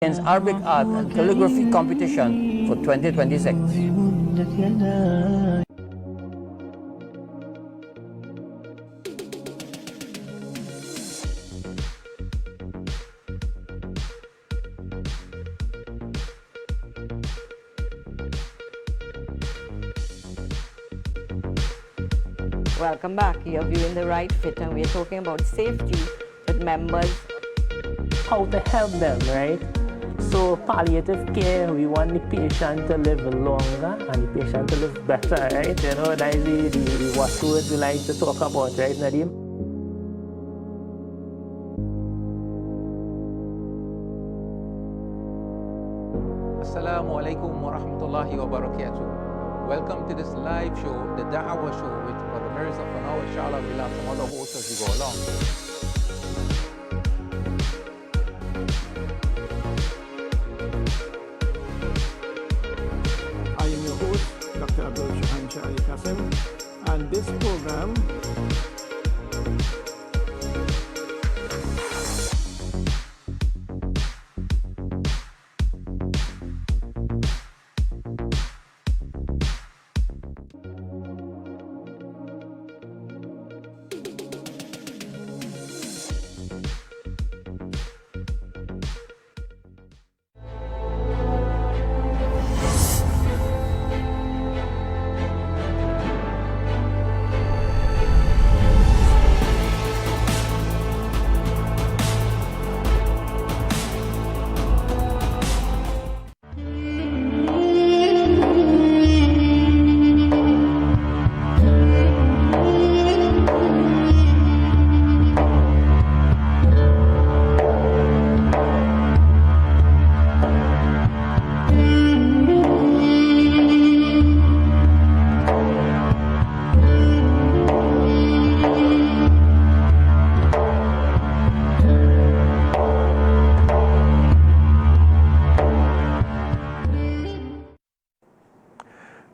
Arabic Art and Calligraphy Competition for 2026. Welcome back. You're viewing The Right Fit, and we're talking about safety with members. How to help them, right? So palliative care, we want the patient to live longer and the patient to live better, right? You know, that is the watchword we like to talk about, right, Nadeem? Assalamu alaikum wa rahmatullahi wa barakatuh. Welcome to this live show, the Da'wah show with Brother Mirza. For now, inshallah, we'll have some other hosts as we go along. I am your host, Dr. Abdul Shahan Shah Ali Qasim, and this program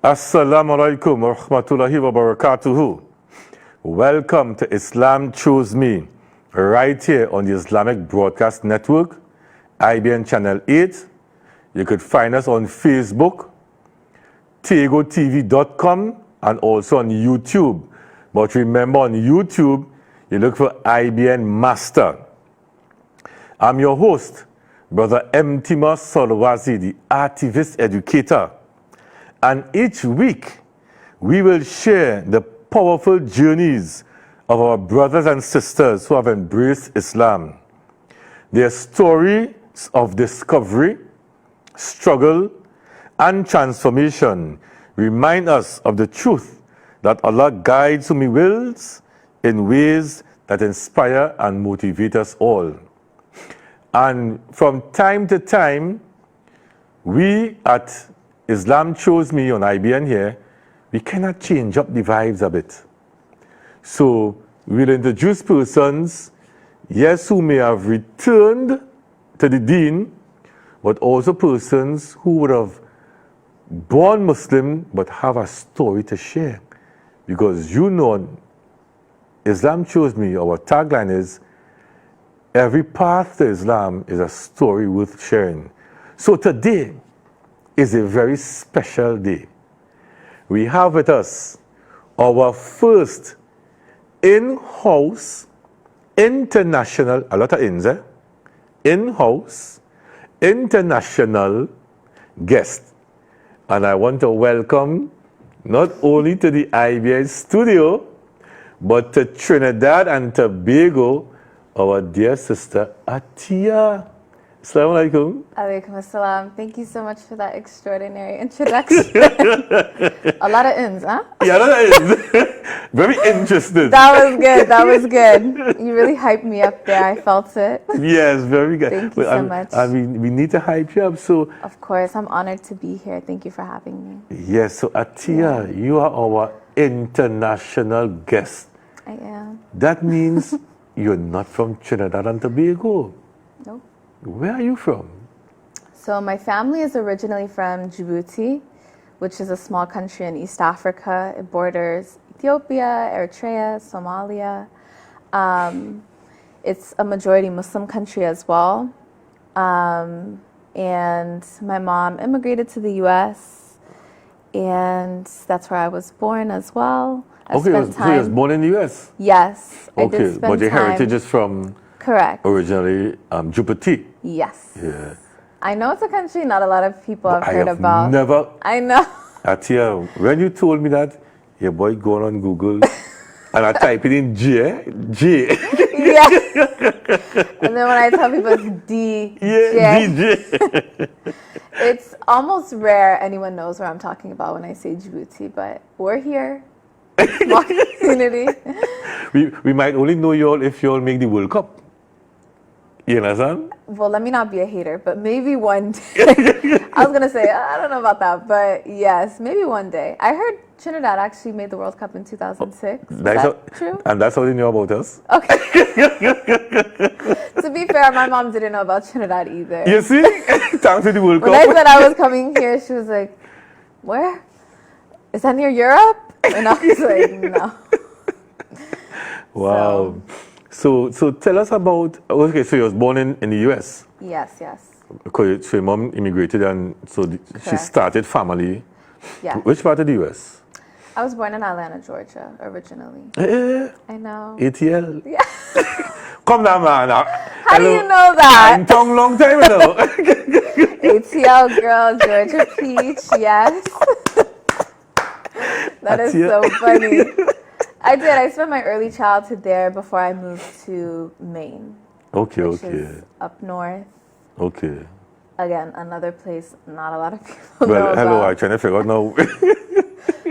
Assalamu alaikum wa rahmatullahi wa barakatuhu. Welcome to Islam Chose Me, right here on the Islamic Broadcast Network, IBN Channel 8. You could find us on Facebook, tegotv.com, and also on YouTube. But remember, on YouTube, you look for IBN Master. I'm your host, Brother Mtima Solwazi, the activist educator. And each week, we will share the powerful journeys of our brothers and sisters who have embraced Islam. Their stories of discovery, struggle, and transformation remind us of the truth that Allah guides whom He wills in ways that inspire and motivate us all. And from time to time, we at Islam Chose Me on IBN here, we cannot change up the vibes a bit. So we'll introduce persons, yes, who may have returned to the deen, but also persons who would have born Muslim but have a story to share. Because you know, Islam Chose Me, our tagline is, every path to Islam is a story worth sharing. So today is a very special day. We have with us our first in-house, international, a lot of ins, in-house, international guest. And I want to welcome not only to the IBI studio, but to Trinidad and Tobago, our dear sister Atia. Assalamu alaikum. Alaikum assalam. Thank you so much for that extraordinary introduction. A lot of ins, huh? Yeah, that is very interesting. That was good. That was good. You really hyped me up there. I felt it. Yes, very good. Thank you so much. And we need to hype you up. So, of course, I'm honored to be here. Thank you for having me. yes, so Atia, you are our international guest. I am. That means you're not from Trinidad and Tobago. Nope. Where are you from? So my family is originally from Djibouti, which is a small country in East Africa. It borders Ethiopia, Eritrea, Somalia. It's a majority Muslim country as well. and my mom immigrated to the U.S., and that's where I was born as well. I Okay, spent so you was born in the U.S.? Yes, I did Okay, spend but your time. heritage is from Correct. originally Djibouti. Yes. Yeah. I know it's a country not a lot of people have I heard have about. never, I know. Atia, when you told me that, your boy going on Google and I type it in J. Yeah. And then when I tell people it's DJ, Yeah, DJ. it's almost rare anyone knows what I'm talking about when I say Djibouti, but we're here. Small community. we might only know y'all if y'all make the World Cup. You understand? Well, let me not be a hater, but maybe one day. I was going to say, I don't know about that, but yes, maybe one day. I heard Trinidad actually made the World Cup in 2006. Is that true? And that's how they know about us. Okay. To be fair, my mom didn't know about Trinidad either. You see? Thanks to the World When Cup. I said I was coming here, she was like, where? Is that near Europe? And I was like, no. Wow. So tell us about, okay, so you was born in the US. Yes, yes. Okay, so your mom immigrated and so she Correct. started family. Yeah. Which part of the US? I was born in Atlanta, Georgia, originally. I know. ATL. Yeah. Come down, man. How do you know that? I'm tongue long time ago. ATL girl, Georgia Peach, yes. That is Atia. so funny. I did. I spent my early childhood there before I moved to Maine, Okay, which okay, is up north. okay. Again, another place not a lot of people know Well, hello, about. I'm trying to figure out now.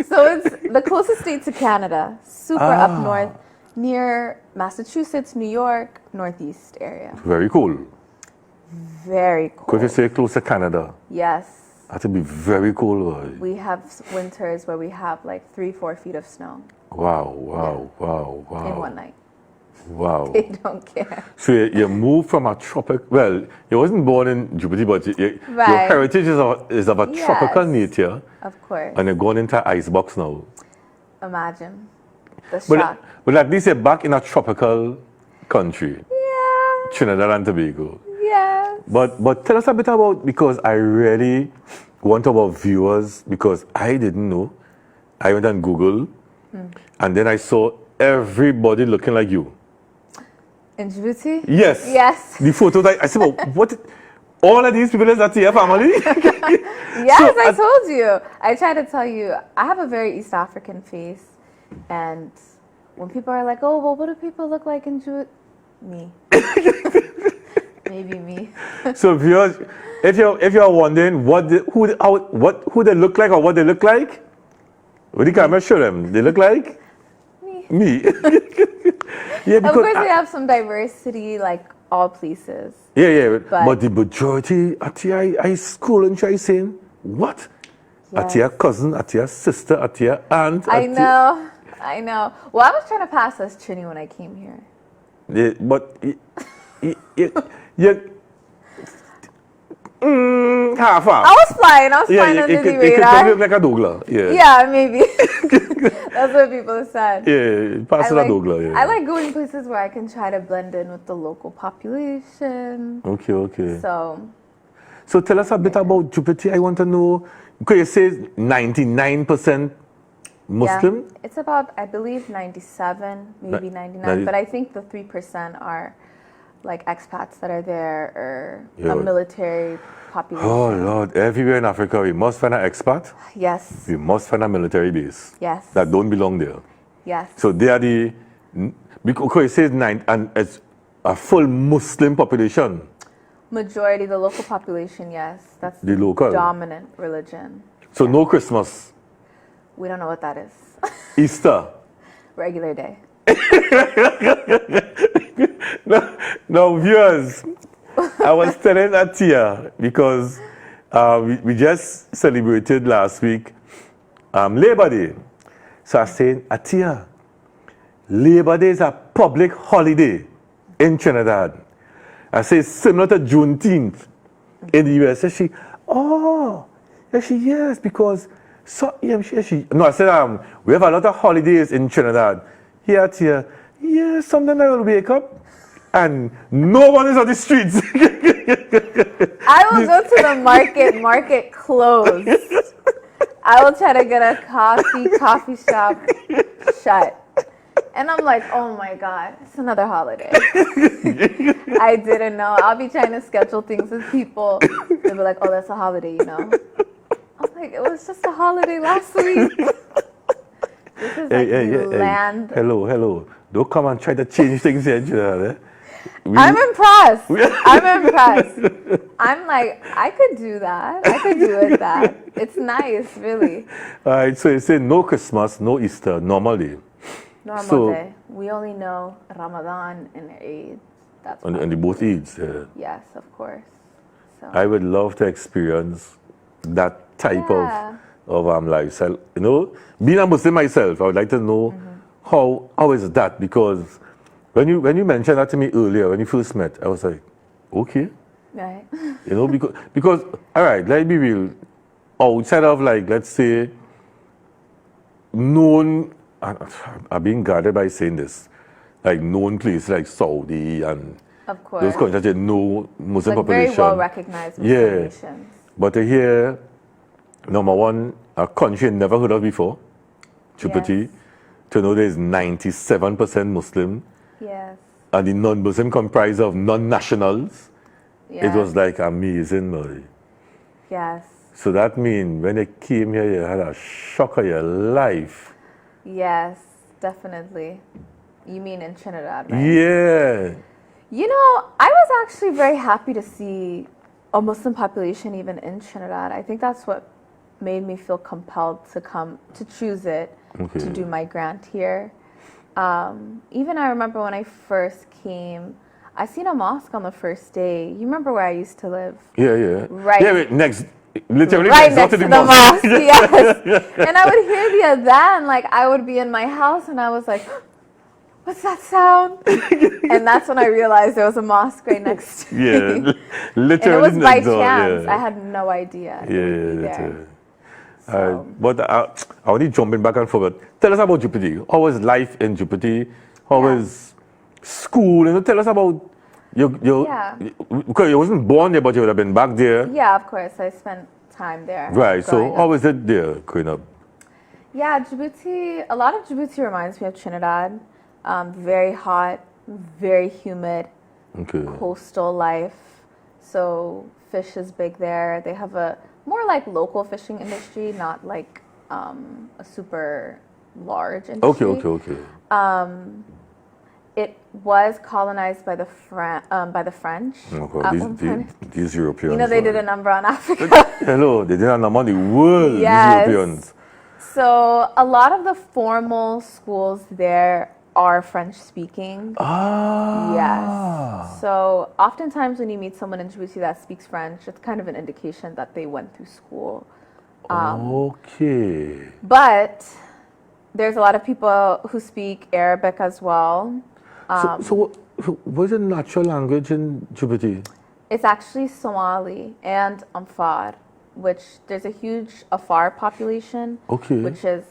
So it's the closest state to Canada, super up north, near Massachusetts, New York, northeast area. Very cool. Very If cool. you say close to Canada, Yes. that would be very cool. We have winters where we have like 3-4 feet of snow Wow, wow, wow, wow. in one night. Wow. They don't care. So you moved from a tropic, well, you wasn't born in Djibouti, but your Right. heritage is of a tropical nature, Of course. and you're going into an icebox now. Imagine the But, shock. but at least you're back in a tropical country, Yeah. Trinidad and Tobago. Yes. But tell us a bit about, because I really want our viewers, because I didn't know. I went on Google, and then I saw everybody looking like you. In Djibouti? Yes. Yes. The photos, I said, well, what? All of these people is that your family? Yes, So, I told you. I tried to tell you, I have a very East African face. And when people are like, oh, well, what do people look like in Djibouti? Me. Maybe me. So viewers, if you're wondering who they look like or what they look like, with the camera show them. They look like me. Yeah, Of because course, we have some diversity, like all places. yeah. But- But the majority, Atia, I school and try saying, what? Yes. Atia cousin, Atia sister, Atia aunt. I Atia- know. Well, I was trying to pass as Trini when I came here. Yeah, but half half. I was flying Yeah, under the it could radar. look like a Douglas. Yeah. Yeah, maybe. That's what people said. Yeah, pass it a Douglas. Yeah. I like going places where I can try to blend in with the local population. Okay. So, So tell us a bit about Djibouti. I want to know, because you say 99% Muslim? yeah, it's about, I believe, 97, maybe 99. 90. But I think the 3% are like expats that are there or Yeah. a military population. Oh Lord, everywhere in Africa we must find an expat, Yes, we must find a military base yes, that don't belong there. yes. So they are because it says 9, and it's a full Muslim population. Majority, the local population, yes. That's The local. dominant religion. So no Christmas, We don't know what that is. Easter. Regular day. Now viewers, I was telling Atia because we just celebrated last week Labor Day. So I was saying, Atia, Labor Day is a public holiday in Trinidad. I say similar to Juneteenth in the US. She, oh, yes, because so yeah, no, I said we have a lot of holidays in Trinidad. Yeah, Atia, yeah, sometimes I will wake up and no one is on the streets. I will go to the market closed. I will try to get a coffee shop shut. And I'm like, oh my God, it's another holiday. I didn't know. I'll be trying to schedule things with people. They'll be like, oh, that's a holiday, you know. I'm like, it was just a holiday last week. This is like land. Hello. Don't come and try to change things here. I'm impressed. I'm like, I could do that. I could do it that. It's nice, really. All right, so you say no Christmas, no Easter, normally. Normal day. We only know Ramadan and Eid. That's and the both Eids. Yes, of course. So. I would love to experience that type of lifestyle. You know, being a Muslim myself, I would like to know how is that? Because when you mentioned that to me earlier, when you first met, I was like, okay. Right. You know, because all right, let's be real. Outside of like, let's say, known, I'm being guarded by saying this, like known places like Saudi and of course. those countries that no Muslim like population. Very well recognized Muslim nations. But to hear, number one, a country never heard of before, Djibouti, to know there's 97% Muslim. Yes. And the non-Muslim comprised of non-nationals. Yes. It was like amazing, Murray. Yes. So that means when you came here, you had a shock of your life. Yes, definitely. You mean in Trinidad, right? Yeah. You know, I was actually very happy to see a Muslim population even in Trinidad. I think that's what made me feel compelled to choose it, to do my grant here. Even I remember when I first came, I seen a mosque on the first day. You remember where I used to live? Yeah. Right. Yeah, literally right next to the mosque. Yes. Yeah. And I would hear the adhan, like I would be in my house and I was like, what's that sound? And that's when I realized there was a mosque right next to me. Yeah, literally. And it was by door, chance. yeah. I had no idea. But I want to jump in back and forward. Tell us about Djibouti. How was life in Djibouti? How was school? You know, tell us about because you wasn't born there, but you would have been back there. Yeah, of course. I spent time there. Right. So how was it there growing up? Yeah, Djibouti. A lot of Djibouti reminds me of Trinidad. Very hot, very humid, coastal life. So fish is big there. They have a more like local fishing industry, not like a super large industry. Okay. It was colonized by the French. These Europeans. You know, they did a number on Africa. Hello, they did a number on the world. Yes. These Europeans. So a lot of the formal schools there are French speaking. Yes. So oftentimes when you meet someone in Djibouti that speaks French, it's kind of an indication that they went through school. But there's a lot of people who speak Arabic as well. So what's the natural language in Djibouti? It's actually Somali and Amfar, which there's a huge Afar population, which is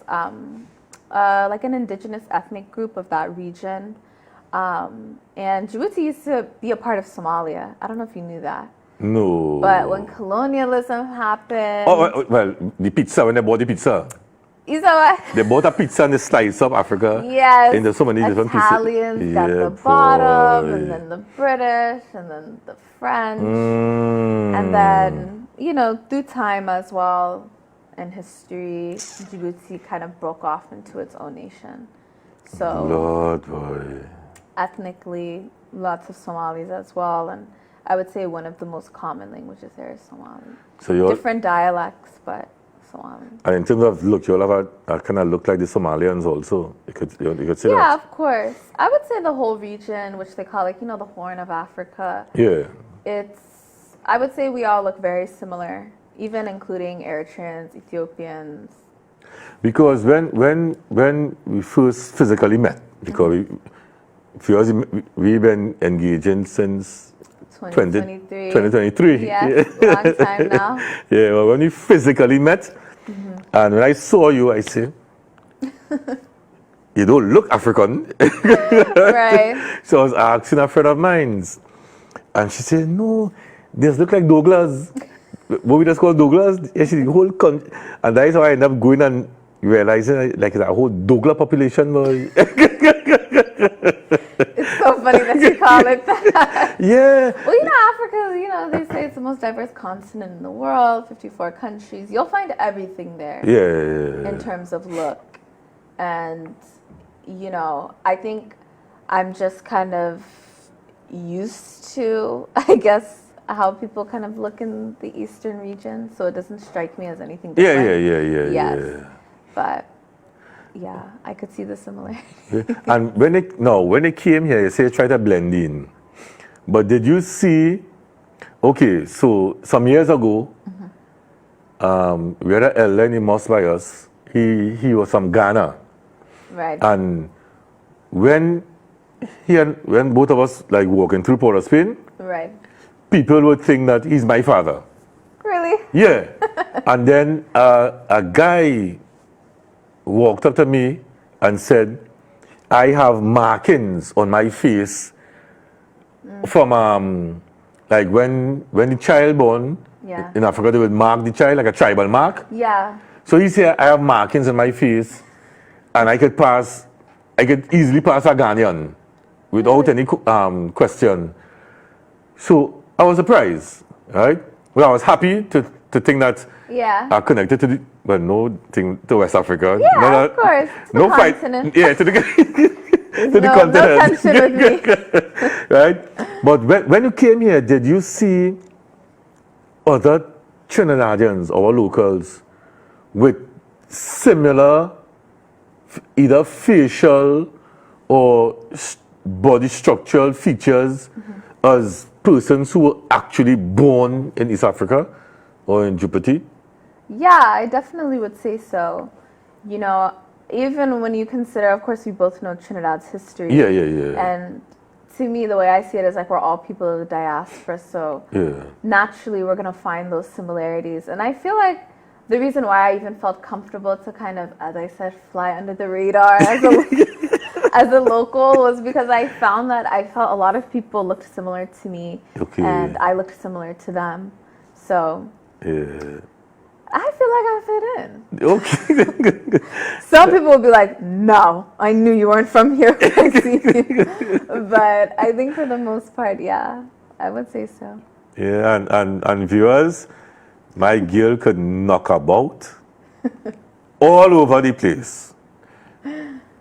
like an indigenous ethnic group of that region. And Djibouti used to be a part of Somalia. I don't know if you knew that. No. But when colonialism happened... well, the pizza, when they bought the pizza. You know what? They bought a pizza and they sliced up Africa. Yes. Into so many different pieces. Italians got the bottom, and then the British, and then the French. And then, you know, through time as well, in history, Djibouti kind of broke off into its own nation. So, Lord, boy. Ethnically, lots of Somalis as well. And I would say one of the most common languages there is Somali. So you're different dialects, but Somali. And in terms of look, you all have a kind of look like the Somalians also. You could say that. Yeah, of course. I would say the whole region, which they call like, you know, the Horn of Africa. Yeah. I would say we all look very similar, even including Eritreans, Ethiopians. Because when we first physically met, because we've been engaging since 2023. Yes, long time now. Yeah, well, when we physically met, and when I saw you, I said, you don't look African. Right. So I was asking a friend of mine, and she said, no, this look like Douglas. What we just call Douglas? Yeah, she the whole country. And that is how I ended up going and realizing like that whole Douglas population was. It's so funny that you call it that. Yeah. Well, you know, Africa, you know, they say it's the most diverse continent in the world, 54 countries. You'll find everything there Yeah. in terms of look. And, you know, I think I'm just kind of used to, I guess, how people kind of look in the eastern region. So it doesn't strike me as anything different. Yeah. But, yeah, I could see the similarity. And when they came here, you say try to blend in. But did you see? Okay, so some years ago, we had an elder in the mosque by us. He was from Ghana, Right. and when both of us like walking through Port of Spain, Right. people would think that he's my father. Really? Yeah, and then a guy walked up to me and said, I have markings on my face from like when the child born Yeah. in Africa, they would mark the child like a tribal mark. Yeah. So he said, I have markings on my face and I could easily pass a Ghanaian without any question. So I was surprised, right? Well, I was happy to think that Yeah. are connected to to West Africa. Yeah, of course. To the continent. Yeah, to the to the No continent. tension with me. Right? But when you came here, did you see other Trinidadians or locals with similar either facial or body structural features as persons who were actually born in East Africa or in Djibouti? Yeah, I definitely would say so. You know, even when you consider, of course, we both know Trinidad's history. Yeah. And to me, the way I see it is like we're all people of the diaspora, so naturally we're going to find those similarities. And I feel like the reason why I even felt comfortable to kind of, as I said, fly under the radar as a local was because I found that I felt a lot of people looked similar to me, and I looked similar to them. So I feel like I fit in. Okay. Some people will be like, no, I knew you weren't from here when I see you. But I think for the most part, yeah, I would say so. Yeah, and viewers, my girl could knock about all over the place.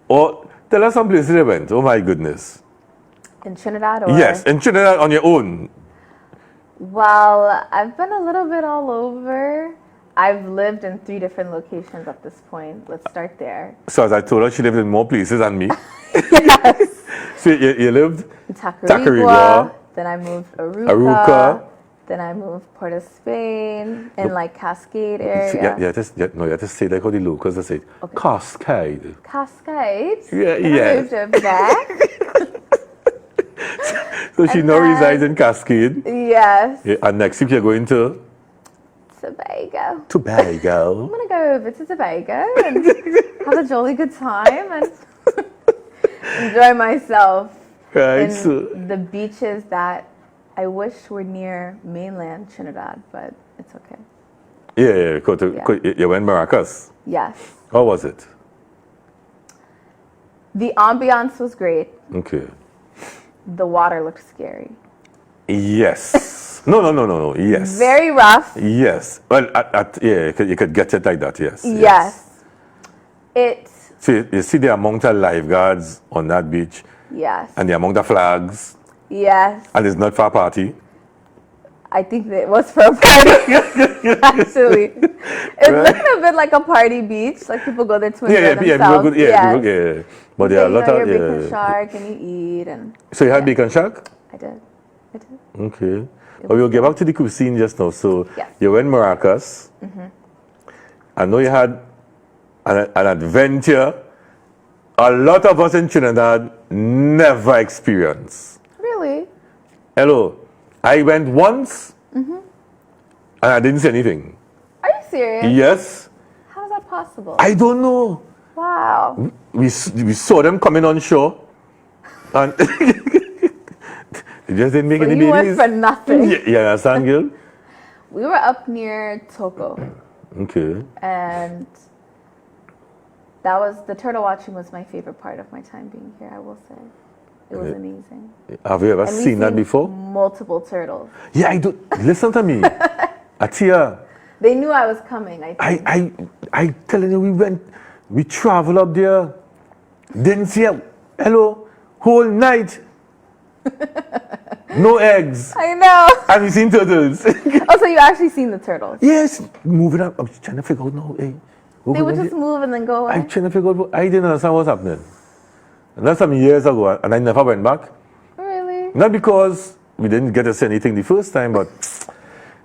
Or tell us some places they went. Oh my goodness. In Trinidad or? Yes, in Trinidad on your own. Well, I've been a little bit all over. I've lived in 3 different locations at this point. Let's start there. So as I told her, she lived in more places than me. Yes. So you lived In Tacarigua, then I moved Aruca. then I moved Port of Spain, in like Cascade So, area. you have to say like how the locals they say. Okay. Cascade. Cascade. Yeah, Then I moved it back. So she And now then- resides in Cascade. Yes. Yeah, and next week you're going to Tobago. Tobago. I'm gonna go over to Tobago and have a jolly good time and enjoy myself Right. in So the beaches that I wish were near mainland Trinidad, but it's okay. yeah. Yeah. You went Maracas. Yes. How was it? The ambiance was great. Okay. The water looked scary. Yes. No. Yes. Very rough. Yes. Well, you could get it like that. Yes. Yes. It's So you see the amount of lifeguards on that beach yes. and the amount of flags, Yes. and it's not for a party. I think that it was for a party. Actually, it's looking a bit like a party beach. Like people go there to enjoy themselves. Yeah. But there are a lot your of bacon shark and you eat and. So you had bacon shark? I did. Okay. But we'll get back to the cuisine just now. So Yes. you went Maracas. I know you had an adventure a lot of us in Trinidad never experienced. Really? Hello. I went once and I didn't see anything. Are you serious? Yes. How is that possible? I don't know. Wow. We saw them coming on shore, and they just didn't make So any you went babies. for nothing. Yeah, you understand, girl? We were up near Togo, Okay. and that was the turtle watching was my favorite part of my time being here. I will say, it was amazing. Have you ever And we seen that before? multiple turtles. Yeah, I do. Listen to me, Atia. They knew I was coming. I think. I telling you, we travel up there, didn't see a hello, whole night, no eggs, I know. and we seen turtles. Oh, so you actually seen the turtles? Yes, moving up. I was trying to figure out now. Hey, what They we would gonna just do? move and then go away. I'm trying to figure out. I didn't understand what's happening. And that's some years ago, and I never went back. Really? Not because we didn't get to see anything the first time, but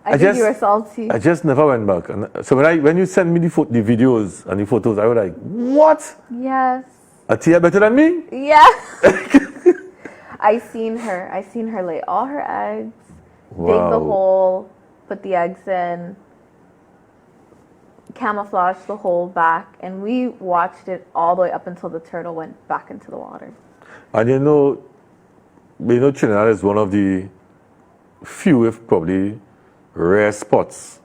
I think you were salty. I just never went back. And so when you send me the videos and the photos, I was like, what? Yes. Atia better than me? Yeah. I seen her lay all her eggs, dig the hole, put the eggs in, camouflage the hole back, and we watched it all the way up until the turtle went back into the water. And you know Trinidad is one of the few, if probably rare spots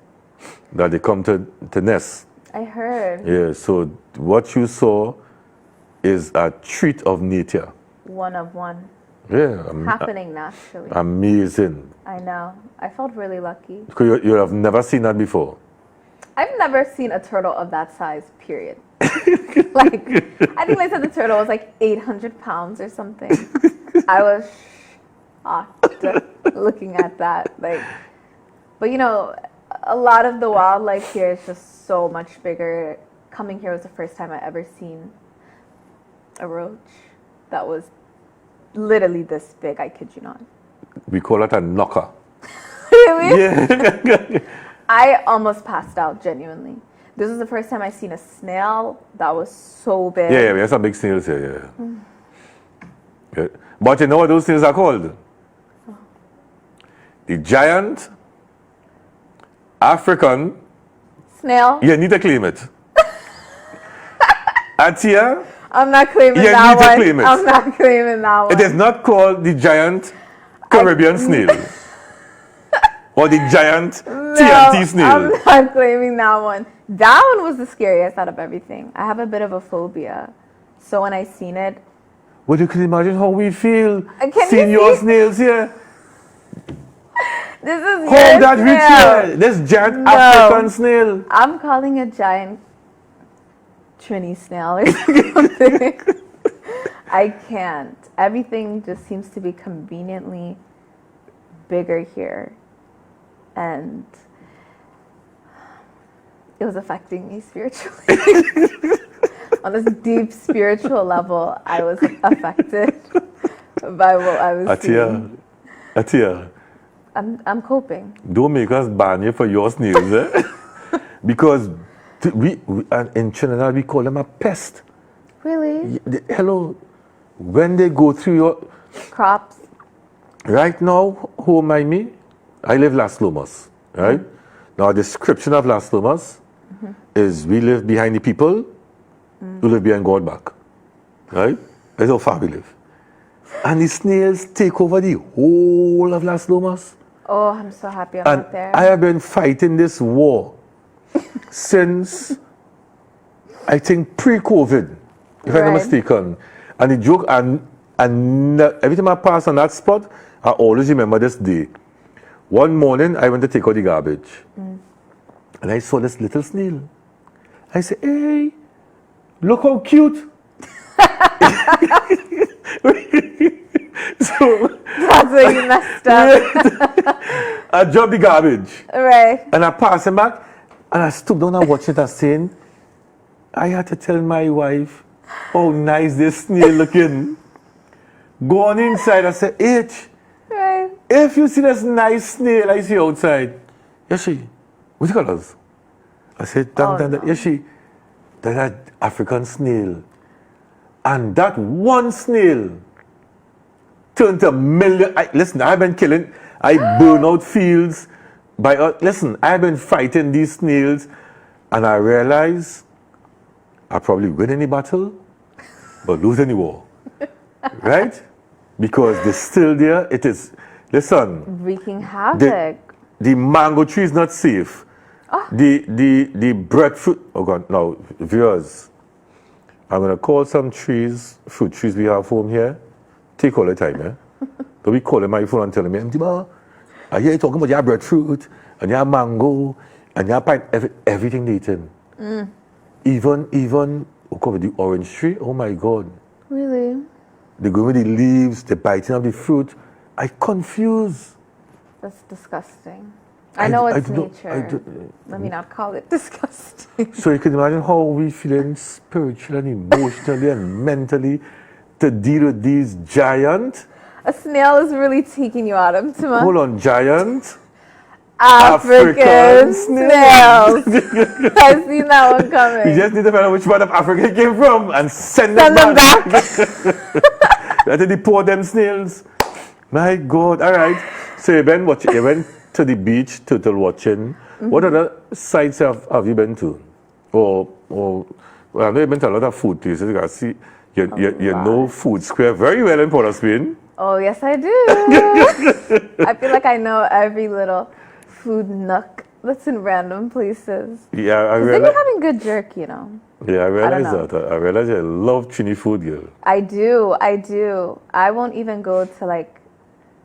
that they come to nest. I heard. Yeah, so what you saw is a treat of nature. One of one. Yeah, Happening naturally. amazing. I know. I felt really lucky. Because you have never seen that before. I've never seen a turtle of that size, period. Like, I think they said the turtle was like 800 pounds or something. I was shocked looking at that. Like, but you know, a lot of the wildlife here is just so much bigger. Coming here was the first time I ever seen a roach that was literally this big. I kid you not. We call it a knocker. Really? Yeah. I almost passed out, genuinely. This was the first time I seen a snail that was so big. Yeah, we have some big snails here, yeah. But you know what those snails are called? The giant African. Snail? You need to claim it. Atia, I'm not claiming you that need to one. claim it. I'm not claiming that one. it is not called the giant Caribbean snail. Or the giant TNT snail. I'm not claiming that one. That one was the scariest out of everything. I have a bit of a phobia. So when I seen it, Well, you can imagine how we feel Can seeing you your see? snails here. this is How your that reach snail. here? This giant No. African snail. I'm calling a giant Trini snail or something. I can't. Everything just seems to be conveniently bigger here. And it was affecting me spiritually. On this deep spiritual level, I was affected by what I was seeing. Atia, I'm coping. don't make us ban you for your snails, eh? Because we in Trinidad, we call them a pest. Really? Hello, when they go through your... Crops. Right now, who am I me? I live Las Lomas, right? Now, a description of Las Lomas is we live behind the people who live behind God back, right? That's how far we live. And the snails take over the whole of Las Lomas. Oh, I'm so happy I'm And not there. I have been fighting this war since, I think, pre-COVID, if I'm not Right. mistaken. And the joke, and every time I pass on that spot, I always remember this day. One morning, I went to take out the garbage. And I saw this little snail. I said, hey, look how cute. So That's where you messed up. I dropped the garbage. Right. And I passed him back. And I stood down and watched it and saying, I had to tell my wife how nice this snail looking. Go on inside. I said, H, Right. if you see this nice snail I see outside, Yashi, what's the colors? I said, Oh, no. Yashi, that's an African snail. And that one snail turned to a million. Listen, I've been killing, I burn out fields. Listen, I've been fighting these snails, and I realize I probably win any battle, but lose any war. Right? Because they're still there. It is, listen, Wreaking havoc. the mango tree is not safe. The breadfruit, oh God, now, viewers, I'm going to call some trees, fruit trees we have home here. Take all the time, eh? Don't be calling my phone and telling me, Mtima, I hear you talking about your breadfruit, and your mango, and your pine, everything they eating. Even, oh God, the orange tree, oh my God. Really? They go with the leaves, they're biting up the fruit. I confuse. That's disgusting. I know it's don't- nature. Let me not call it disgusting. So you can imagine how we feeling spiritually and emotionally and mentally to deal with these giant, A snail is really taking you out of Tima. hold on, giant African snails. snails. I've seen that one coming. You just need to find out which part of Africa it came from and send Send them back. Let it deport them snails. My God. All right. So you went to the beach, turtle watching. What other sites have you been to? Or well, I know you've been to a lot of food places. You can see, you know Food Square very well in Port of Spain. Oh, yes, I do. I feel like I know every little food nook that's in random places. Yeah, I 'Cause they be realize. having good jerk, you know. Yeah, I realize know. that. I realize I love Trini food, girl. I do. I won't even go to like,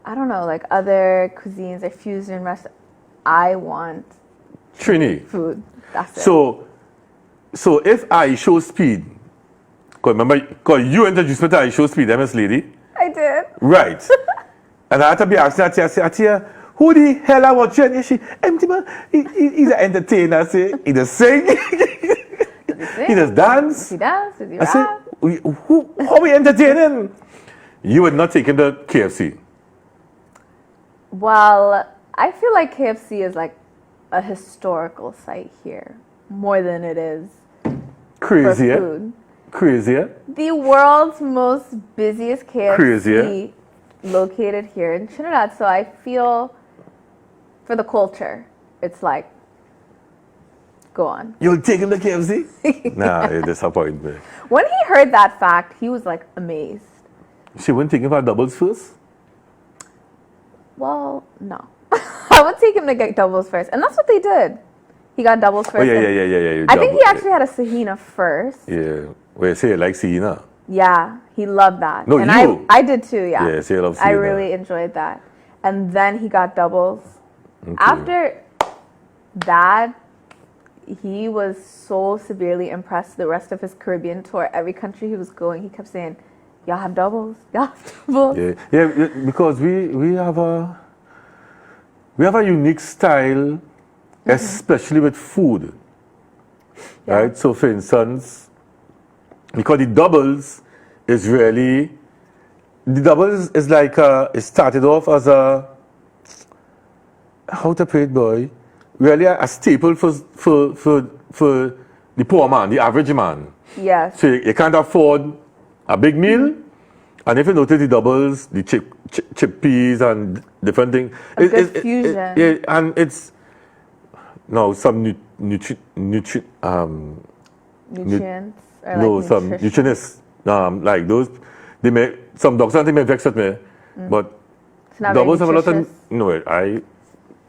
I don't know, like other cuisines or fusion restaurants. I want Trini. food. That's it. So if I show speed, because you introduced me to I show speed, MS Lady. I did. Right. And I had to be asking Atia, I say, Atia, who the hell are watching? And she, empty man, he's an entertainer. I say, he does sing, he does dance. He dance. Does he I say, rap? how are we entertaining? You would not take him to KFC. Well, I feel like KFC is like a historical site here more than it is Crazy, for eh? food. Crazy, eh? The world's most busiest KFC Crazy, located here in Trinidad. So I feel for the culture, it's like, go on. You'll take him to KFC? Nah, you disappoint me. When he heard that fact, he was like amazed. She wouldn't take him for doubles first? Well, no. I would take him to get doubles first. And that's what they did. He got doubles first. Oh, yeah. and You I think double- he actually had a Sahina first. Yeah. Well, you say you like Sina. Yeah, he loved that. No, and you. I did too, yeah. Yeah, so you love I Sina. really enjoyed that. And then he got doubles. Okay. After that, he was so severely impressed the rest of his Caribbean tour. Every country he was going, he kept saying, y'all have doubles, y'all have doubles. Yeah, because we have a unique style, especially with food. Yeah. Right? So for instance, because the doubles is really, the doubles is like, it started off as a, how to put it, boy, really a staple for the poor man, the average man. Yes. So you can't afford a big meal, and if you notice the doubles, the chip peas and different things. Good fusion. Yeah, and it's now some Nutrients or no, like some nutrition. nutritionists, like those, they may, some doctors they may vex with me, but It's not doubles have very a lot of, nutritious. no,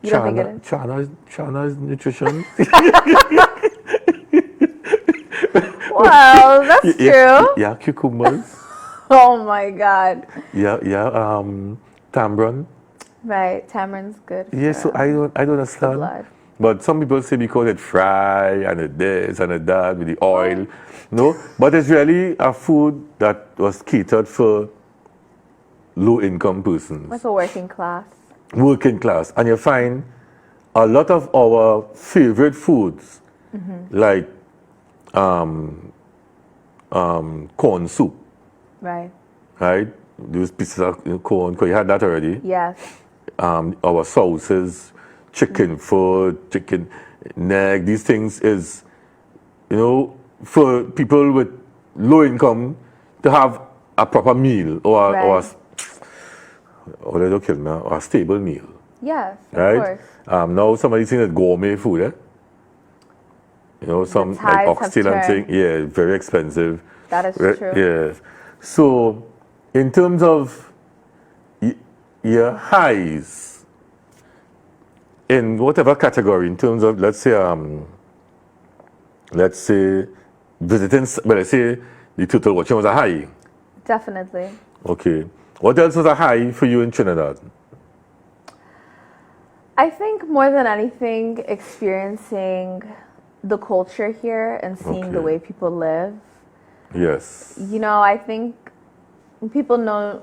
You don't think it is? Chana's nutrition. Well, that's true. Yeah, cucumbers. Oh my God. Yeah, tamarind. Right, tamarind's good. Yeah, for so I don't understand. blood. But some people say because it fry and it this and it that with the oil. No, but it's really a food that was catered for low income persons, Like a working class. working class. And you find a lot of our favorite foods, like corn soup, Right. right? Those pieces of corn, because you had that already. Yes. Our sauces, chicken foot, chicken neck, these things is, for people with low income to have a proper meal or Right. a stable meal, Yes, of right? course. Now somebody's saying that gourmet food, You know, some like tides have oxtail and thing. turned. Yeah, very expensive. That is Right, true. yes. So, in terms of your highs, in whatever category, in terms of, let's say visiting, well, let's say the total watching was a high. Definitely. Okay. What else was a high for you in Trinidad? I think more than anything, experiencing the culture here and seeing the Okay. way people live. Yes. You know, I think people know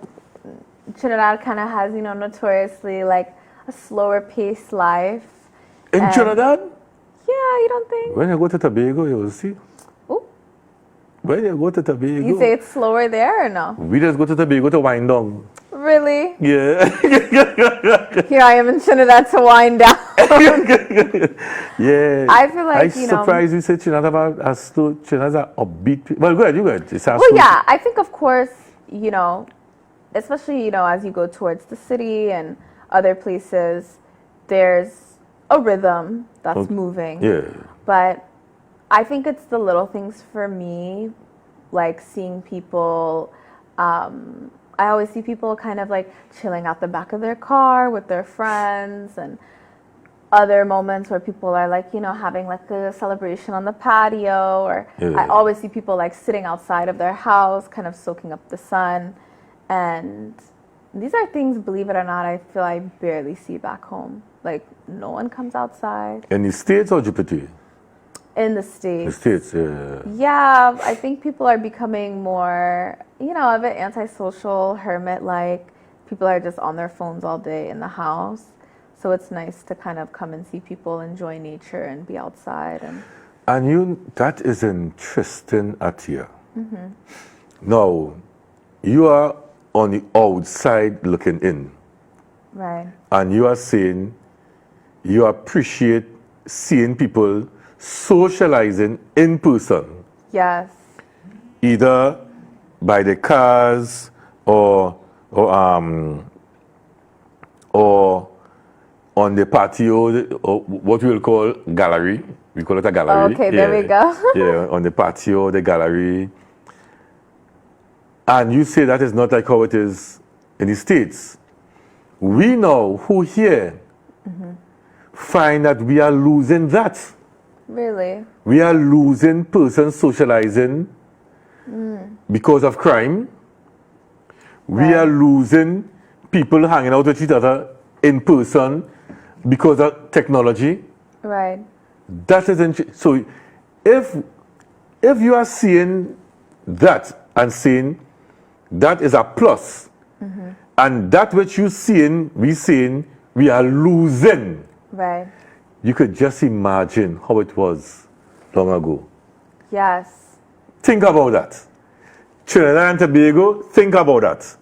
Trinidad kind of has, you know, notoriously like a slower paced life. In And- Trinidad? Yeah, you don't think? When you go to Tobago, you will see. Ooh. When you go to Tobago, You say it's slower there or no? we just go to Tobago to wind down. Really? Yeah. Here I am in Trinidad to wind down. Yeah. I feel like, I'm you know- surprised you said Trinidad has slow. Trinidad's a upbeat. Well, go ahead, you go ahead. It's a Well, slow- yeah, I think, of course, you know, especially, you know, as you go towards the city and other places, there's a rhythm that's Okay. moving. Yeah. But I think it's the little things for me, like seeing people. I always see people kind of like chilling out the back of their car with their friends, and other moments where people are like, you know, having like a celebration on the patio, or Yeah. I always see people like sitting outside of their house, kind of soaking up the sun. And these are things, believe it or not, I feel I barely see back home. Like, no one comes outside. In the States or Djibouti? In the The States. States, yeah. Yeah, I think people are becoming more, you know, a bit antisocial, hermit-like. People are just on their phones all day in the house. So it's nice to kind of come and see people enjoy nature and be outside. And That is interesting, Atia. Now, you are on the outside looking in, right, and you are saying you appreciate seeing people socializing in person, yes, either by the cars or on the patio, or what we will call gallery. We call it a gallery. Okay, there we go. Yeah, on the patio, the gallery. And you say that is not like how it is in the States. We know who here find that we are losing that. really, We are losing persons socializing because of crime. We Right. are losing people hanging out with each other in person because of technology. right, That is so. If you are seeing that and saying that is a plus, and that which you seeing, we are losing. right, You could just imagine how it was long ago. yes, Think about that. Trinidad and Tobago, think about that.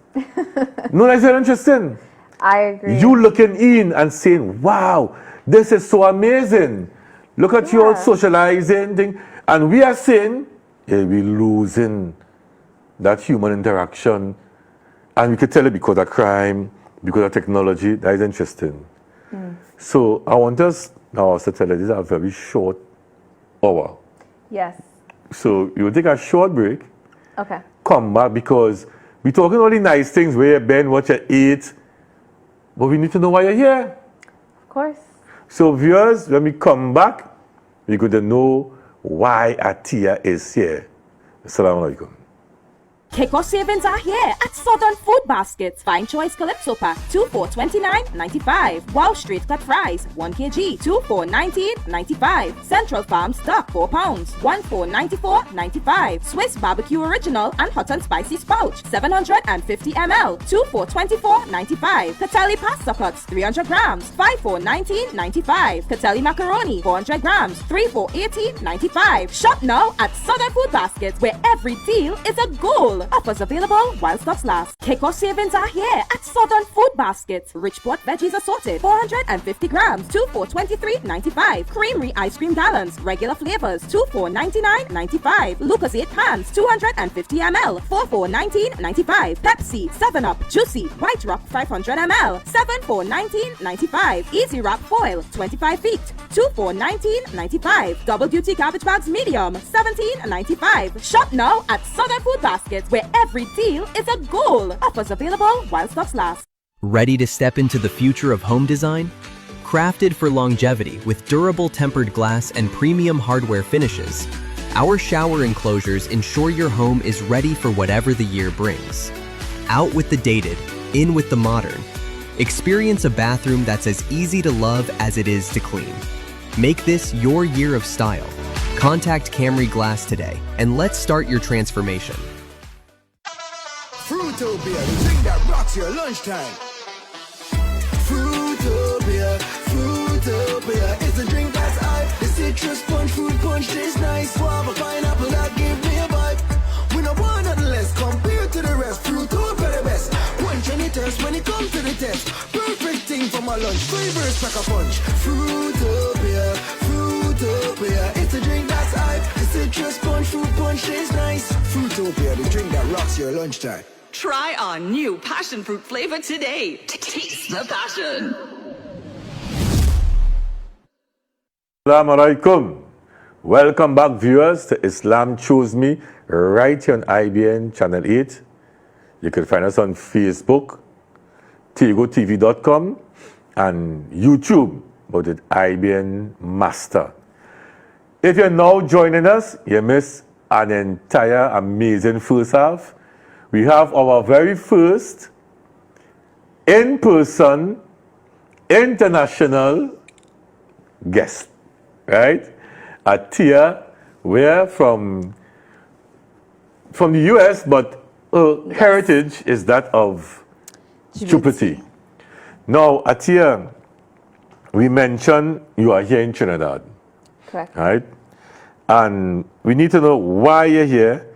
No, that's very interesting. I agree. You looking in and saying, wow, this is so amazing. Look at you all Yeah. socializing. Thing. And we are saying, yeah, we're losing that human interaction. And we could tell it because of crime, because of technology. That is interesting. So I want us now to tell you this is a very short hour. Yes, So you will take a short break, okay, come back, because we're talking all the nice things where you've been, what you eat, but we need to know why you're here. of course. So viewers, when we come back, we're going to know why Atia is here. Assalamu alaikum. Kickoff savings are here at Southern Food Baskets. Fine Choice Calypso Pack, 2 for $29.95. Wow Straight Cut Fries, 1 kg, 2 for $19.95. Central Farms Duck, 4 pounds, 1 for $94.95. Swiss Barbecue Original and Hot and Spicy Pouch, 750 ml, 2 for $24.95. Catelli Pasta Cuts, 300 grams, 5 for $19.95. Catelli Macaroni, 400 grams, 3 for $18.95. Shop now at Southern Food Baskets, where every deal is a goal. goal. Offers available while stocks last. Kickoff savings are here at Southern Food Baskets. Richport veggies assorted, 450 grams, 2 for $23.95. Creamery ice cream gallons, regular flavors, 2 for $99.95. Lucas 8 cans, 250 ml, 4 for $19.95. Pepsi, 7-Up, Juicy, White Rock 500 ml, 7 for $19.95. Easy Wrap foil, 25 feet, 2 for $19.95. Double duty cabbage bags medium, $17.95. Shop now at Southern Food Baskets, where every deal is a goal. Offers available while stocks last. Ready to step into the future of home design? Crafted for longevity with durable tempered glass and premium hardware finishes, our shower enclosures ensure your home is ready for whatever the year brings. Out with the dated, in with the modern. Experience a bathroom that's as easy to love as it is to clean. Make this your year of style. Contact Camry Glass today and let's start your transformation. Fruitopia, the drink that rocks your lunchtime. Fruitopia, Fruitopia, it's a drink that's hype. The citrus punch, fruit punch tastes nice. Guava, pineapple, that give me a vibe. We don't want nothing less compared to the rest. Fruitopia the best. Punch any thirst when it comes to the test. Perfect thing for my lunch. Flavors pack a punch. Fruitopia, Fruitopia, it's a drink that's hype. The citrus punch, fruit punch tastes nice. Fruitopia, the drink that rocks your lunchtime. Try our new passion fruit flavor today. Taste the passion. Assalamu alaikum. Welcome back, viewers, to Islam Chose Me right here on IBN Channel 8. You can find us on Facebook, tegotv.com, and YouTube, but at IBN Master. If you're now joining us, you miss an entire amazing first half. We have our very first in-person international guest, right? Atia Werah from the US, but her heritage is that of Djibouti. Now, Atia, we mentioned you are here in Trinidad. Correct. Right? And we need to know why you're here.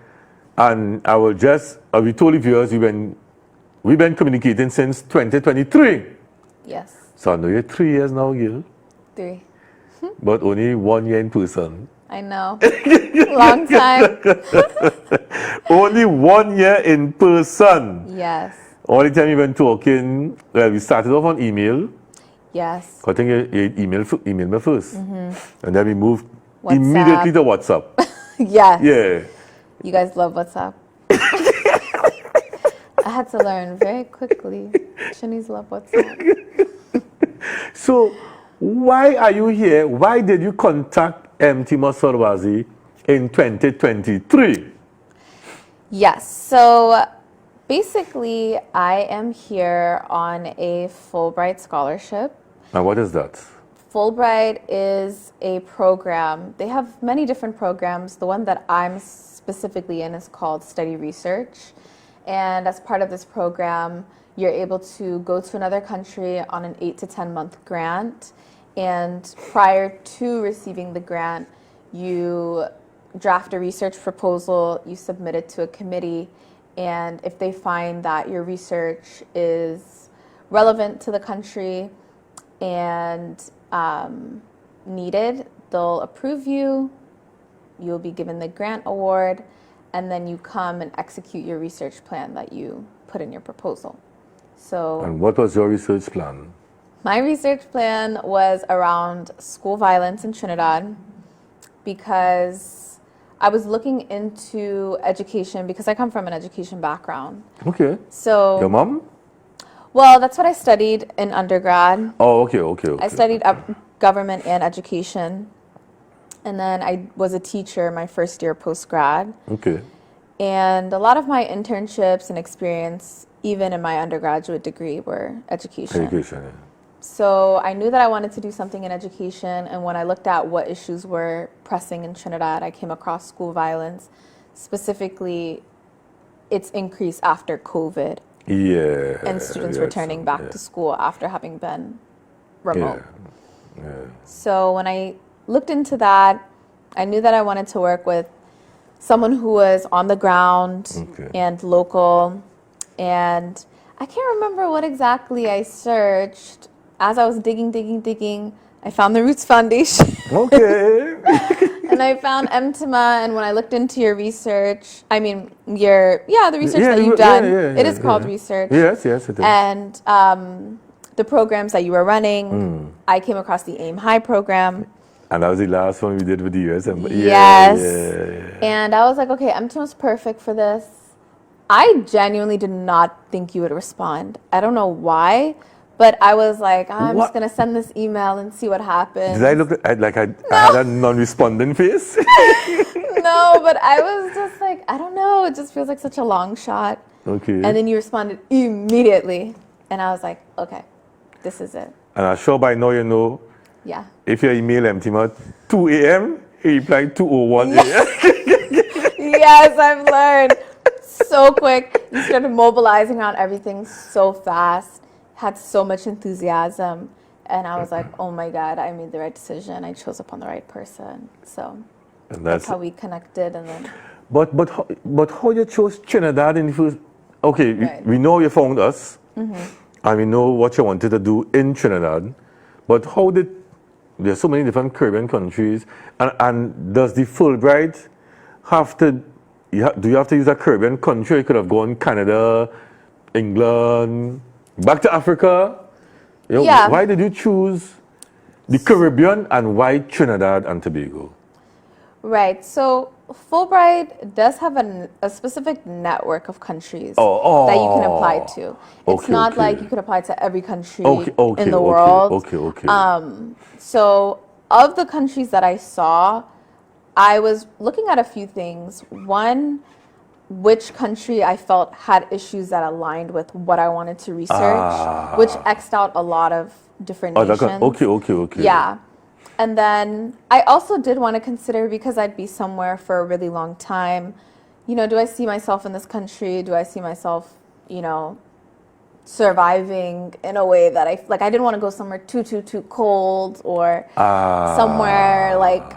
And I will just, we told the viewers, we've been communicating since 2023. Yes. So I know you're 3 years now, Gil. 3. But only 1 year in person. I know. Long time. Only 1 year in person. Yes. Only time we've been talking, well, we started off on email. Yes. I think you emailed me first. And then we moved WhatsApp. immediately to WhatsApp. Yes. Yeah. You guys love WhatsApp. I had to learn very quickly. Chinese love WhatsApp. So, why are you here? Why did you contact MT Sorwazi in 2023? Yes. So, basically, I am here on a Fulbright scholarship. And what is that? Fulbright is a program. They have many different programs. The one that I'm specifically in is called Study Research. And as part of this program, you're able to go to another country on an 8 to 10 month grant. And prior to receiving the grant, you draft a research proposal, you submit it to a committee, and if they find that your research is relevant to the country and needed, they'll approve you, you'll be given the grant award, and then you come and execute your research plan that you put in your proposal. So, and what was your research plan? My research plan was around school violence in Trinidad, because I was looking into education because I come from an education background. Okay. So your mom? Well, that's what I studied in undergrad. Oh, okay. I studied government and education. And then I was a teacher my first year post-grad. Okay. And a lot of my internships and experience, even in my undergraduate degree, were education. Education, yeah. So I knew that I wanted to do something in education, and when I looked at what issues were pressing in Trinidad, I came across school violence, specifically its increase after COVID. Yeah. And students returning back to school after having been remote. Yeah. So when I looked into that, I knew that I wanted to work with someone who was on the ground Okay. and local. And I can't remember what exactly I searched. As I was digging, I found the Roots Foundation. Okay. And I found Emtima, and when I looked into your research, I mean, the research that you've done, it is called research. Yes, it is. And the programs that you were running, I came across the AIM High program. And that was the last one we did with the USM. Yes. And I was like, okay, Emtima's perfect for this. I genuinely did not think you would respond. I don't know why, but I was like, I'm just going to send this email and see what happens. Did I look like I had a non-responding face? No, but I was just like, I don't know. It just feels like such a long shot. Okay. And then you responded immediately. And I was like, okay, this is it. And I'm sure by now you know, Yeah. if you email Emtima at 2 a.m., he replied 2:01 a.m. Yes, I've learned. So quick. You started mobilizing around everything so fast. Had so much enthusiasm. And I was like, oh my God, I made the right decision. I chose upon the right person. So And that's how we connected. And then But how you chose Trinidad in the first? Okay, Right. we know you found us, and we know what you wanted to do in Trinidad. But how did there's so many different Caribbean countries, and does the Fulbright have to? Do you have to use a Caribbean country? You could have gone Canada, England, back to Africa. You know, Yeah. Why did you choose the Caribbean, and why Trinidad and Tobago? Right. So Fulbright does have a specific network of countries Oh, that you can apply to. It's Okay, not okay. like you could apply to every country Okay, in the okay, world. Okay. So of the countries that I saw, I was looking at a few things. One, which country I felt had issues that aligned with what I wanted to research, which X'd out a lot of different nations. Okay. Yeah. And then I also did want to consider, because I'd be somewhere for a really long time, you know, do I see myself in this country? Do I see myself, you know, surviving in a way that I didn't want to go somewhere too cold, or somewhere like,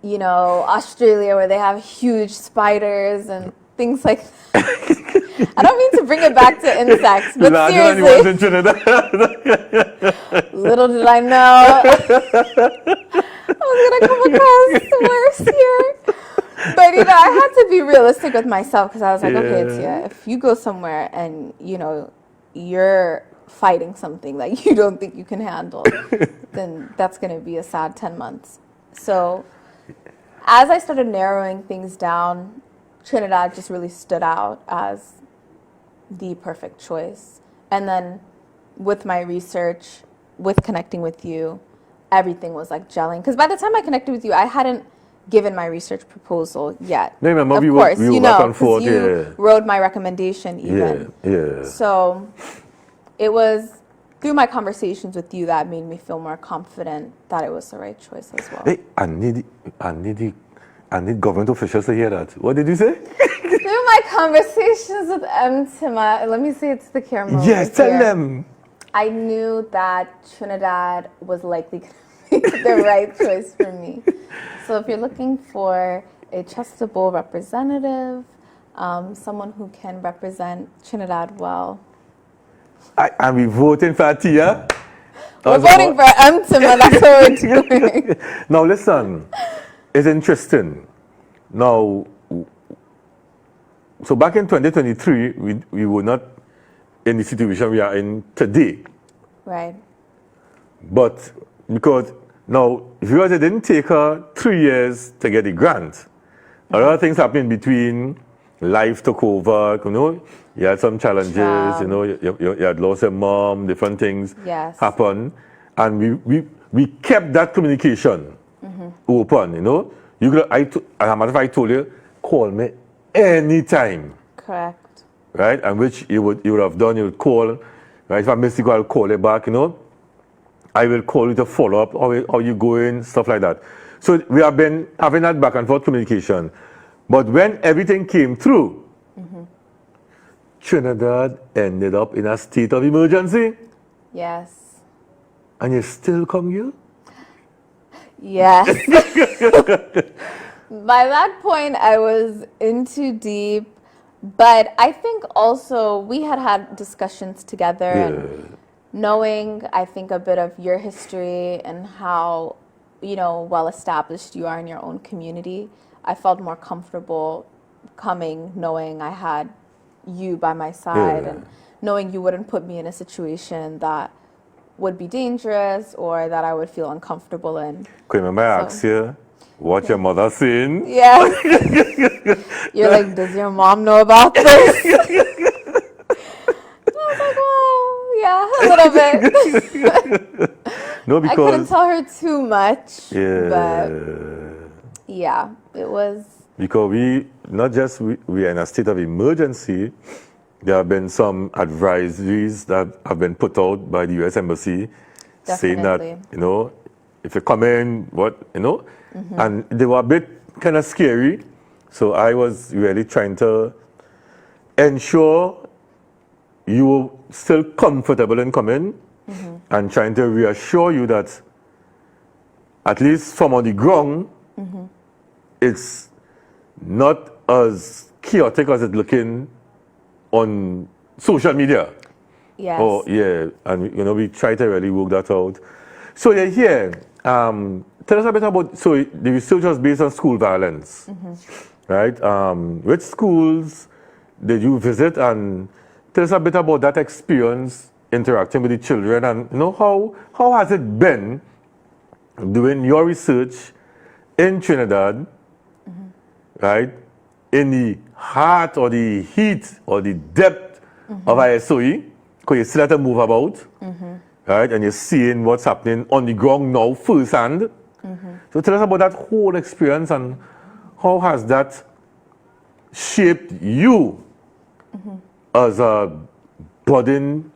you know, Australia where they have huge spiders and things like that. I don't mean to bring it back to insects, but seriously. In Trinidad. Little did I know I was going to come across worse here. But, you know, I had to be realistic with myself, because I was like, okay, Atia, if you go somewhere and, you know, you're fighting something that you don't think you can handle, then that's going to be a sad 10 months. So as I started narrowing things down, Trinidad just really stood out as the perfect choice. And then with my research, with connecting with you, everything was like gelling. Because by the time I connected with you, I hadn't given my research proposal yet. No, remember, of we course, were you back know, and forth, you wrote my recommendation even. Yeah. So it was through my conversations with you that made me feel more confident that it was the right choice as well. Hey, I need government officials to hear that. What did you say? Through my conversations with Emtima, let me say it to the camera. Yes, tell them. I knew that Trinidad was likely going to be the right choice for me. So if you're looking for a trustable representative, someone who can represent Trinidad well. And we voting for Atia. We're voting for Emtima, that's what we're doing. Now listen, it's interesting. Now, so back in 2023, we were not in the situation we are in today. Right. But because now, if you didn't take her 3 years to get the grant, a lot of things happened between. Life took over, you know, you had some challenges, you know, you had lost your mom, different things happened. And we kept that communication open, you know. You could, as a matter of fact, I told you, call me anytime. Correct. Right? And which you would have done, you would call, right? If I miss you, I'll call you back, you know. I will call you to follow up, how you going, stuff like that. So we have been having that back and forth communication. But when everything came through, Trinidad ended up in a state of emergency. Yes. And you still come here? Yes. By that point, I was in too deep. But I think also we had discussions together, and knowing, I think, a bit of your history and how, well established you are in your own community, I felt more comfortable coming, knowing I had you by my side, and knowing you wouldn't put me in a situation that would be dangerous or that I would feel uncomfortable in. Remember I asked you what your mother saying? Yeah. You're like, does your mom know about this? I was like, well, yeah, a little bit. No, because I couldn't tell her too much. Yeah. But yeah, it was. Because we are in a state of emergency. There have been some advisories that have been put out by the U.S. Embassy saying that, if you come in, and they were a bit kind of scary. So I was really trying to ensure you were still comfortable in coming, and trying to reassure you that at least from on the ground, it's not as chaotic as it's looking on social media. Yes. Oh, yeah. And, we try to really work that out. So you're here. Tell us a bit about, so the research was based on school violence, right? Which schools did you visit? And tell us a bit about that experience interacting with the children, and how has it been doing your research in Trinidad, right? In the heart or the heat or the depth of ISOE, because you still have to move about, right? And you're seeing what's happening on the ground now firsthand. So tell us about that whole experience, and how has that shaped you as a budding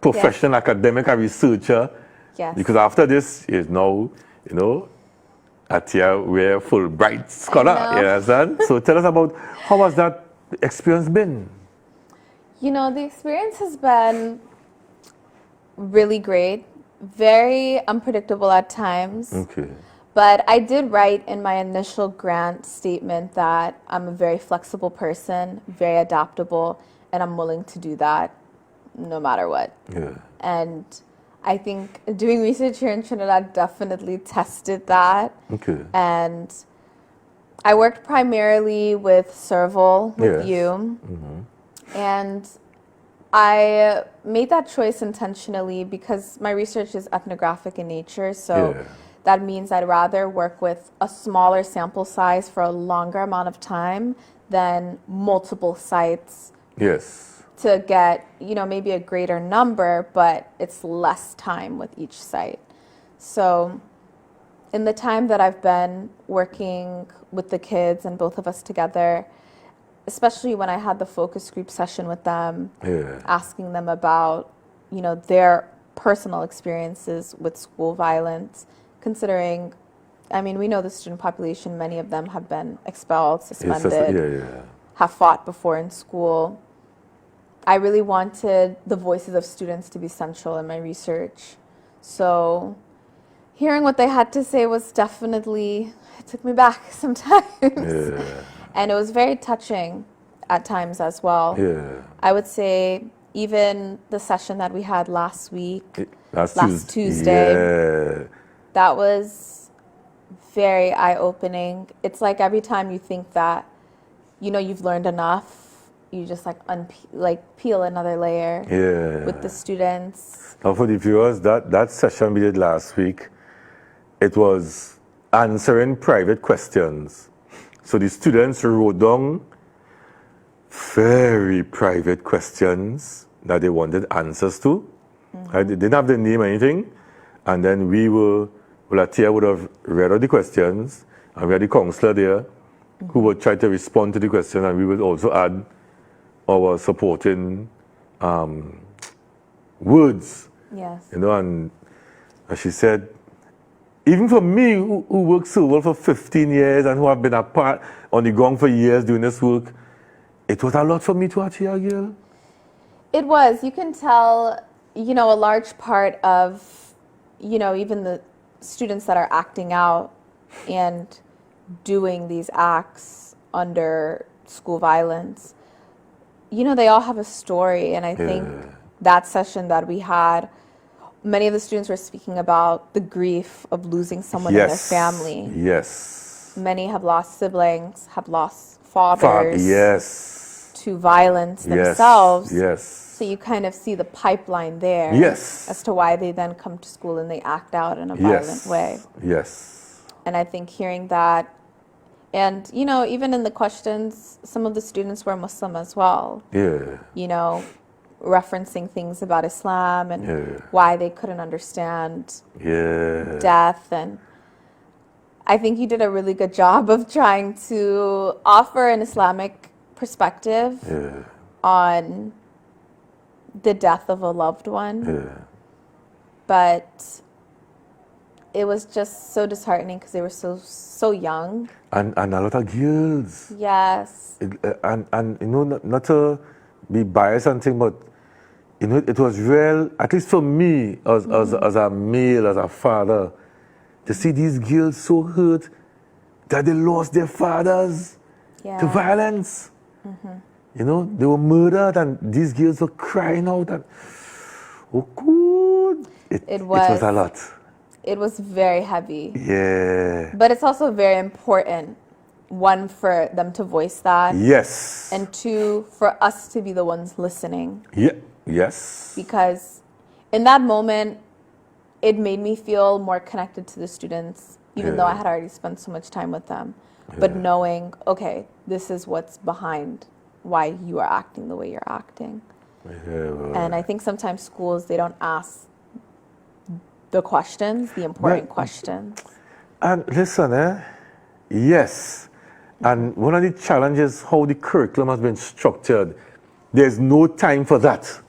professional academic and researcher? Yes. Because after this is now, Atia Werah Fulbright Scholar. You understand? So tell us about how has that experience been? The experience has been really great, very unpredictable at times. Okay. But I did write in my initial grant statement that I'm a very flexible person, very adaptable, and I'm willing to do that no matter what. Yeah. And I think doing research here in Trinidad definitely tested that. Okay. And I worked primarily with Serval, with you. And I made that choice intentionally because my research is ethnographic in nature. So that means I'd rather work with a smaller sample size for a longer amount of time than multiple sites. Yes. To get, maybe a greater number, but it's less time with each site. So in the time that I've been working with the kids and both of us together, especially when I had the focus group session with them, asking them about, their personal experiences with school violence, considering, we know the student population, many of them have been expelled, suspended, have fought before in school. I really wanted the voices of students to be central in my research. So hearing what they had to say was definitely, it took me back sometimes. And it was very touching at times as well. I would say even the session that we had last week, last Tuesday, that was very eye-opening. It's like every time you think that, you've learned enough, you just peel another layer with the students. Now for the viewers, that session we did last week, it was answering private questions. So the students wrote down very private questions that they wanted answers to. They didn't have the name or anything. And then Atia would have read out the questions, and we had the counselor there who would try to respond to the question, and we would also add our supporting words. Yes. And as she said, even for me, who worked so well for 15 years and who have been apart on the ground for years doing this work, it was a lot for me to Atia, girl. It was. You can tell, a large part of, even the students that are acting out and doing these acts under school violence, you know, they all have a story. And I think that session that we had, many of the students were speaking about the grief of losing someone in their family. Yes. Many have lost siblings, have lost fathers Yes. to violence themselves. So you kind of see the pipeline there as to why they then come to school and they act out in a violent way. And I think hearing that, and, you know, even in the questions, some of the students were Muslim as well. You know, referencing things about Islam and why they couldn't understand death. And I think you did a really good job of trying to offer an Islamic perspective on the death of a loved one. But it was just so disheartening because they were so young. And a lot of girls. Yes. And you know, not to be biased and thing, but you know, it was real, at least for me, as a male, as a father, to see these girls so hurt that they lost their fathers to violence. You know, they were murdered and these girls were crying out. And, oh, good. It was a lot. It was very heavy. But it's also very important, one, for them to voice that. And two, for us to be the ones listening. Because in that moment, it made me feel more connected to the students, even though I had already spent so much time with them. But knowing, okay, this is what's behind why you are acting the way you're acting. And I think sometimes schools, they don't ask the questions, the important questions. And listen, yes. And one of the challenges, how the curriculum has been structured, there's no time for that.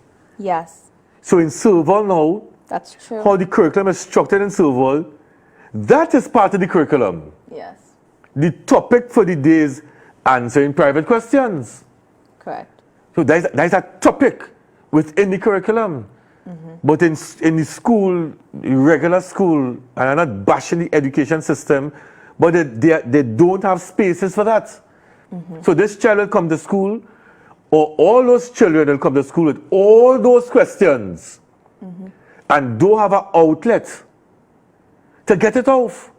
So in Serval now, that's true. How the curriculum is structured in Serval, that is part of the curriculum. The topic for the day is answering private questions. Correct. So there's a topic within the curriculum. But in the school, regular school, and I'm not bashing the education system, but they don't have spaces for that. So this child will come to school, or all those children will come to school with all those questions, and don't have an outlet to get it off.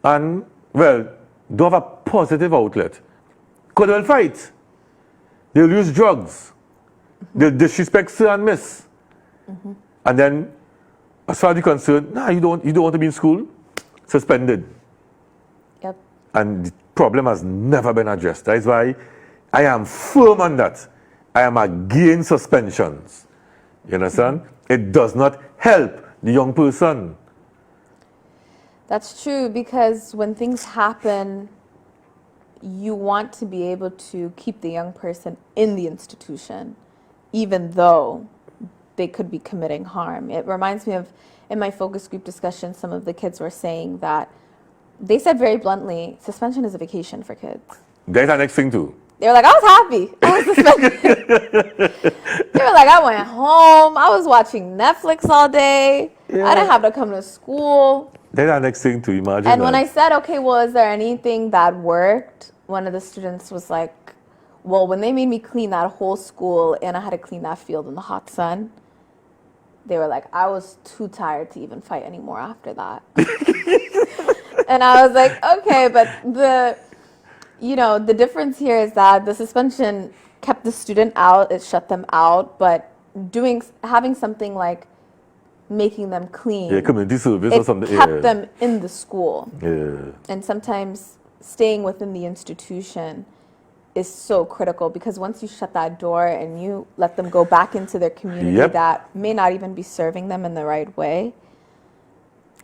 And, well, don't have a positive outlet. Because they'll fight. They'll use drugs. They'll disrespect sir and miss. And then, as far as you're concerned, you don't want to be in school, suspended. And the problem has never been addressed. That is why I am firm on that. I am against suspensions. You understand? It does not help the young person. That's true, because when things happen, you want to be able to keep the young person in the institution, even though they could be committing harm. It reminds me of, in my focus group discussion, some of the kids were saying that they said very bluntly, suspension is a vacation for kids. That's the next thing too. They were like, I was happy. I was suspended. They were like, I went home. I was watching Netflix all day. I didn't have to come to school. That's the next thing to imagine. And when I said, okay, well, is there anything that worked? One of the students was like, well, when they made me clean that whole school and I had to clean that field in the hot sun, they were like, I was too tired to even fight anymore after that. And I was like, okay, but the difference here is that the suspension kept the student out, it shut them out, but having something like making them clean, community service or something, kept them in the school. And sometimes staying within the institution is so critical, because once you shut that door and you let them go back into their community that may not even be serving them in the right way,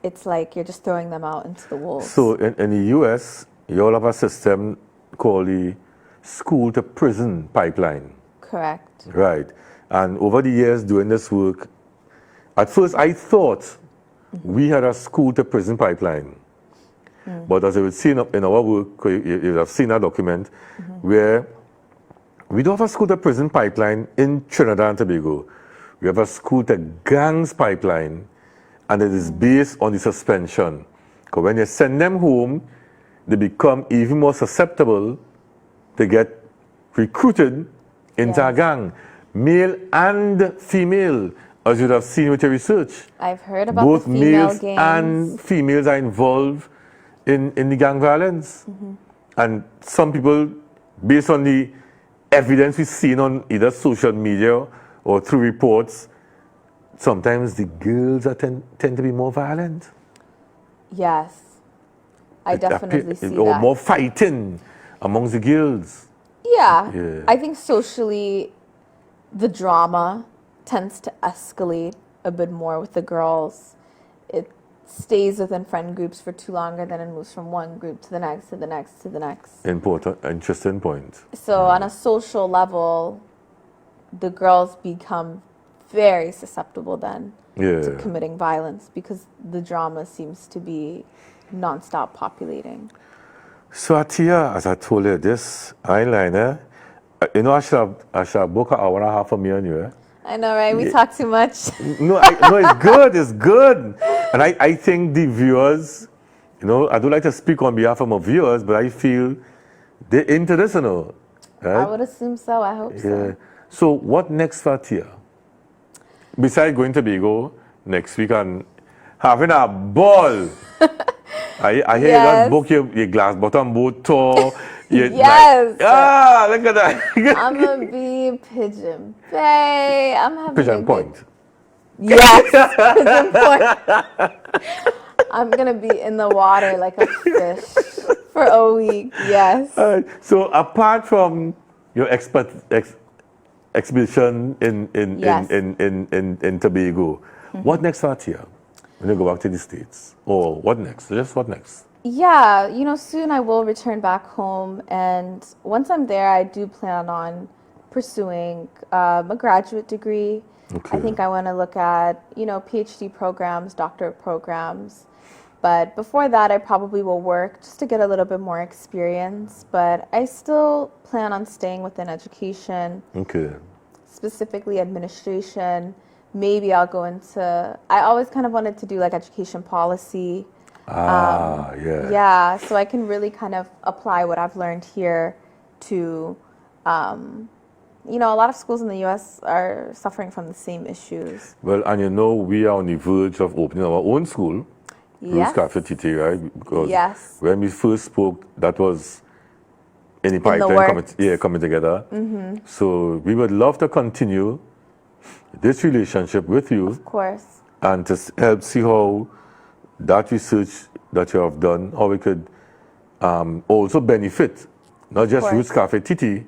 it's like you're just throwing them out into the wolves. So in the US, you all have a system called the school to prison pipeline. Correct. Right. And over the years doing this work, at first I thought we had a school to prison pipeline. But as you would see in our work, you have seen a document where we don't have a school to prison pipeline in Trinidad and Tobago. We have a school to gangs pipeline, and it is based on the suspension. Because when you send them home, they become even more susceptible to get recruited into a gang, male and female, as you'd have seen with your research. I've heard about Both the female males gangs. and females are involved in the gang violence. And some people, based on the evidence we've seen on either social media or through reports, sometimes the girls tend to be more violent. Yes. I definitely see or that. more fighting amongst the girls. Yeah. I think socially, the drama tends to escalate a bit more with the girls. It stays within friend groups for too long, and then it moves from one group to the next, to the next, to the next. Interesting point. So on a social level, the girls become very susceptible then to committing violence because the drama seems to be non-stop populating. So Atia, as I told you, this eyeliner, you know, I should book an hour and a half for me and you. I know, right? We talk too much. No, it's good. It's good. And I think the viewers, you know, I don't like to speak on behalf of my viewers, but I feel they're into this, you know. Right? I would assume so. I hope so. So what next for Atia? Besides going to Tobago next week and having a ball. I hear you just book your glass bottom boat tour. Yes. Look at that. I'm going to be Pigeon Bay. I'm having Pigeon Point. Yes, Pigeon Point. I'm going to be in the water like a fish for a week. Yes. So apart from your expedition in Tobago, what next for Atia when you go back to the States? Or what next? Just what next? Yeah, you know, soon I will return back home, and once I'm there, I do plan on pursuing a graduate degree. Okay. I think I want to look at, you know, PhD programs, doctorate programs. But before that, I probably will work just to get a little bit more experience. But I still plan on staying within education. Okay. Specifically administration. Maybe I'll go into, I always kind of wanted to do like education policy. Yeah, so I can really kind of apply what I've learned here to, you know, a lot of schools in the U.S. are suffering from the same issues. Well, and you know, we are on the verge of opening our own school. Yes. TT, right? Because when we first spoke, that was in the pipeline coming together. Mm-hmm. So we would love to continue this relationship with you. Of course. And to help see how that research that you have done, how we could also benefit, not just Roots Cafe TT,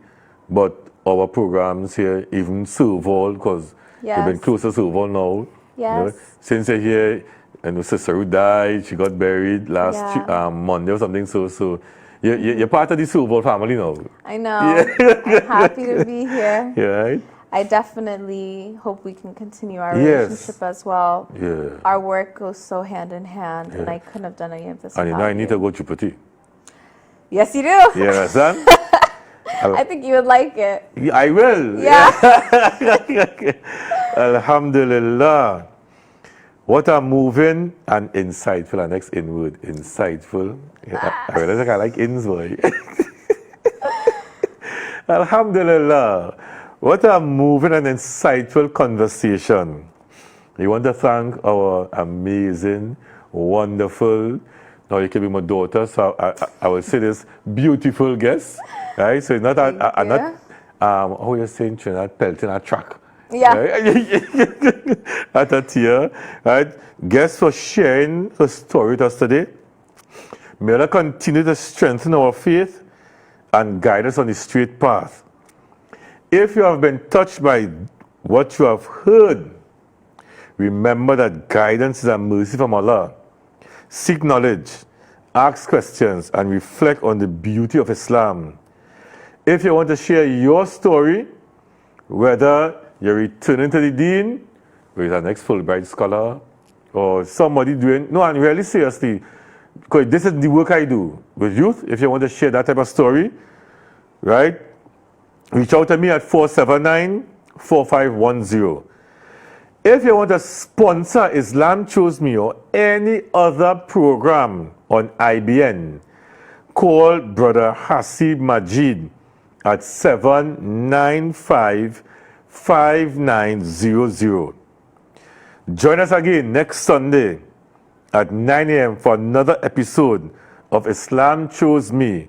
but our programs here, even Serval, because you've been close to Serval now. Yes. You know, since you're here, and Sister Ruth died, she got buried last Monday or something, so you're part of the Serval family now. I know. I'm happy to be here. Yeah, right? I definitely hope we can continue our relationship as well. Yeah. Our work goes so hand in hand, and I couldn't have done any of this and you know, I need to go to Djibouti. Yes, you do. You understand? I think you would like it. I will. Yeah. Alhamdulillah. What a moving and insightful, our next in word, insightful. I realize I like ins, boy. Alhamdulillah. What a moving and insightful conversation. We want to thank our amazing, wonderful, now you can be my daughter, so I will say this, beautiful guest, right? So it's not, how you saying, Trinidad, pelting a track. Yeah. Right? At a tier, right? Guest for sharing her story with us today. May Allah continue to strengthen our faith and guide us on the straight path. If you have been touched by what you have heard, remember that guidance is a mercy from Allah. Seek knowledge, ask questions, and reflect on the beauty of Islam. If you want to share your story, whether you're returning to the Deen, with our next Fulbright Scholar, or somebody doing, no, and really seriously, because this is the work I do with youth. If you want to share that type of story, right, reach out to me at 479-4510. If you want to sponsor Islam Chose Me or any other program on IBN, call Brother Hasib Majid at 795-5900. Join us again next Sunday at 9 a.m. for another episode of Islam Chose Me,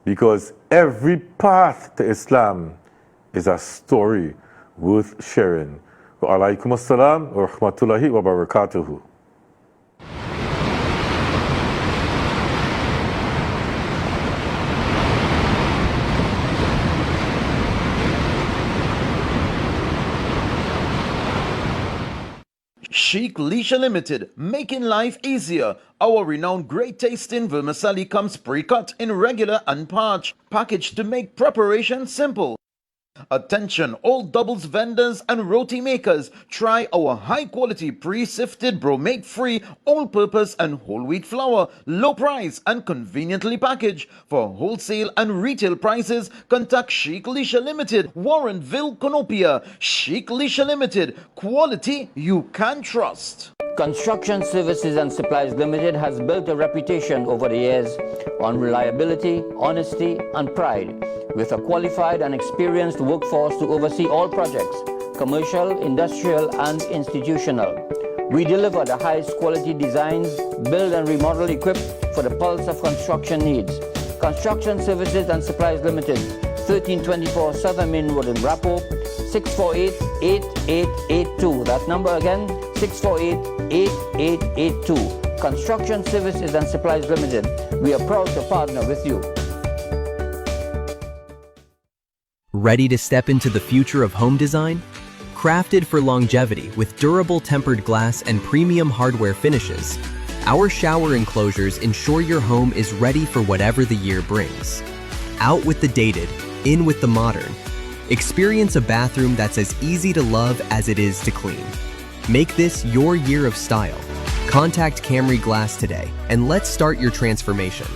because every path to Islam is a story worth sharing. Wa alaikum assalam wa rahmatullahi wa barakatuhu. Sheikh Leisure Limited, making life easier. Our renowned great tasting vermicelli comes pre-cut in regular and parch, packaged to make preparation simple. Attention all doubles vendors and roti makers, try our high quality pre-sifted bromate free all-purpose and whole wheat flour, low price and conveniently packaged. For wholesale and retail prices, contact Sheikh Leisure Limited, Warrenville, Conopia. Sheikh Leisure Limited, quality you can trust. Construction Services and Supplies Limited has built a reputation over the years on reliability, honesty and pride, with a qualified and experienced workforce to oversee all projects, commercial, industrial and institutional. We deliver the highest quality designs, build and remodel equipped for the pulse of construction needs. Construction Services and Supplies Limited, 1324 Southern Main Road in Rapo, 648-8882. That number again, 648-8882. Construction Services and Supplies Limited. We are proud to partner with you. Ready to step into the future of home design? Crafted for longevity with durable tempered glass and premium hardware finishes, our shower enclosures ensure your home is ready for whatever the year brings. Out with the dated, in with the modern. Experience a bathroom that's as easy to love as it is to clean. Make this your year of style. Contact Camry Glass today and let's start your transformation.